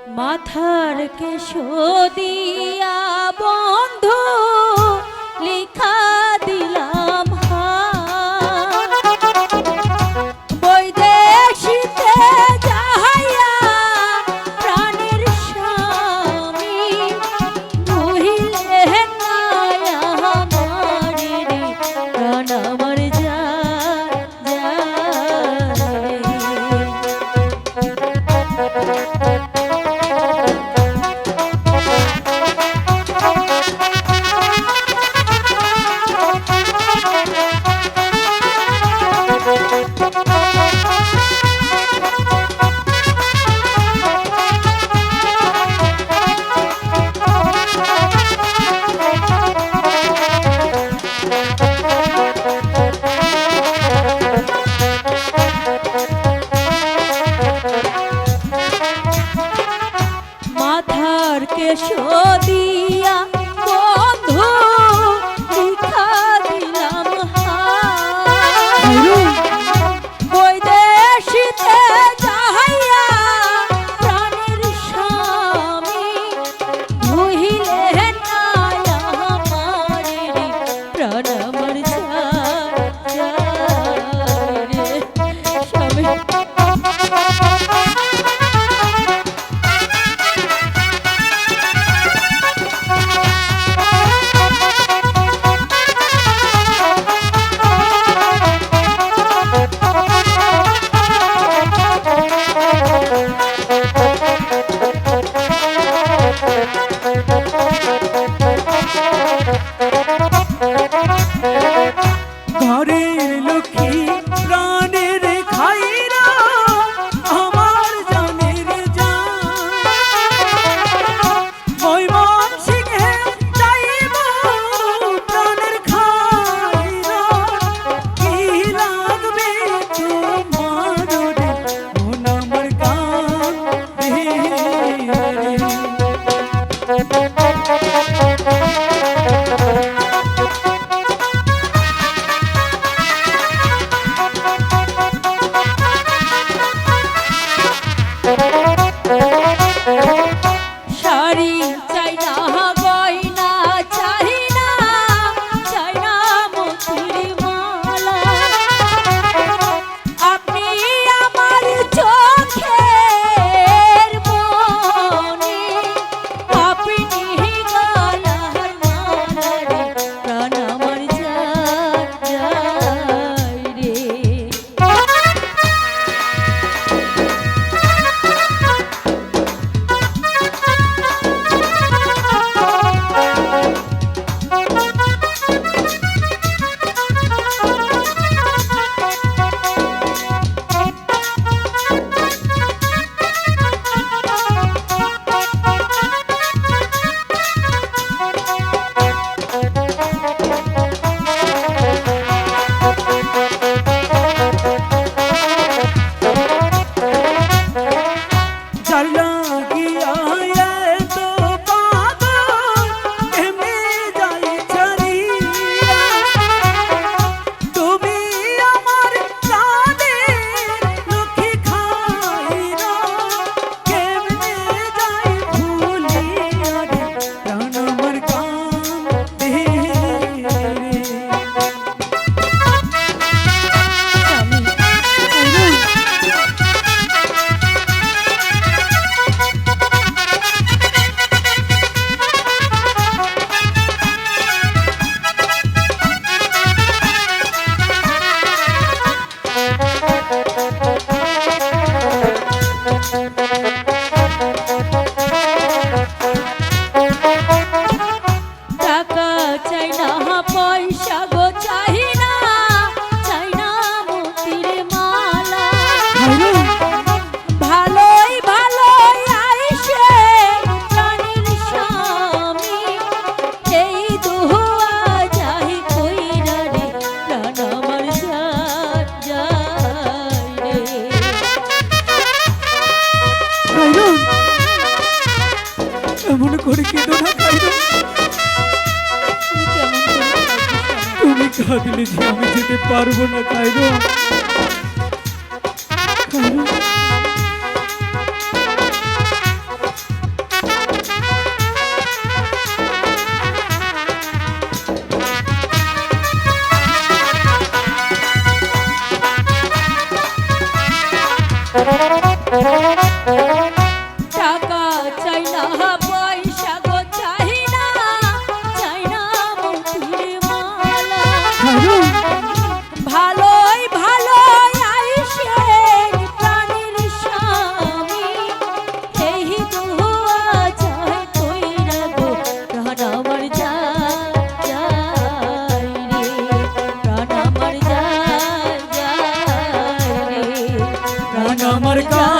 মাথার কেশ দিয়া বন্ধু লিখা দিলাম বৈদেশিতে যাহাইয়া প্রাণের স্বামী ভুলিলে না আমার রে প্রাণ আমার যা মাথার কেশ দিয়া বন্ধু লিখা দিলাম বৈদেশিতে যাহাইয়া প্রাণের স্বামী ভুলিলে না আমার রে প্রাণ আমার রে স্বামী ঘরের লক্ষ্মী প্রাণের খাইরা আমার জানের জান ময়মন সিংহে যাইব প্রাণের খাইরা কি লাগবে তোমার রে মন আমার গান শাড়ি চাই না গয়না চাই না মতির মালা আপনি আমার চোখের মনে আপনি গলার মালা রে প্রাণ আমার যায় রে টাকা চাই না পয়সা গো চাই না মতির মালা ভালোই ভালোই আইসে প্রাণের স্বামী এই দুয়া যাই কইরা রে প্রাণ আমার যায় রে এমন করে কেঁদো না তুমি কাঁদলে যে আমি যেতে পারবো না কায়রো আমার কাছে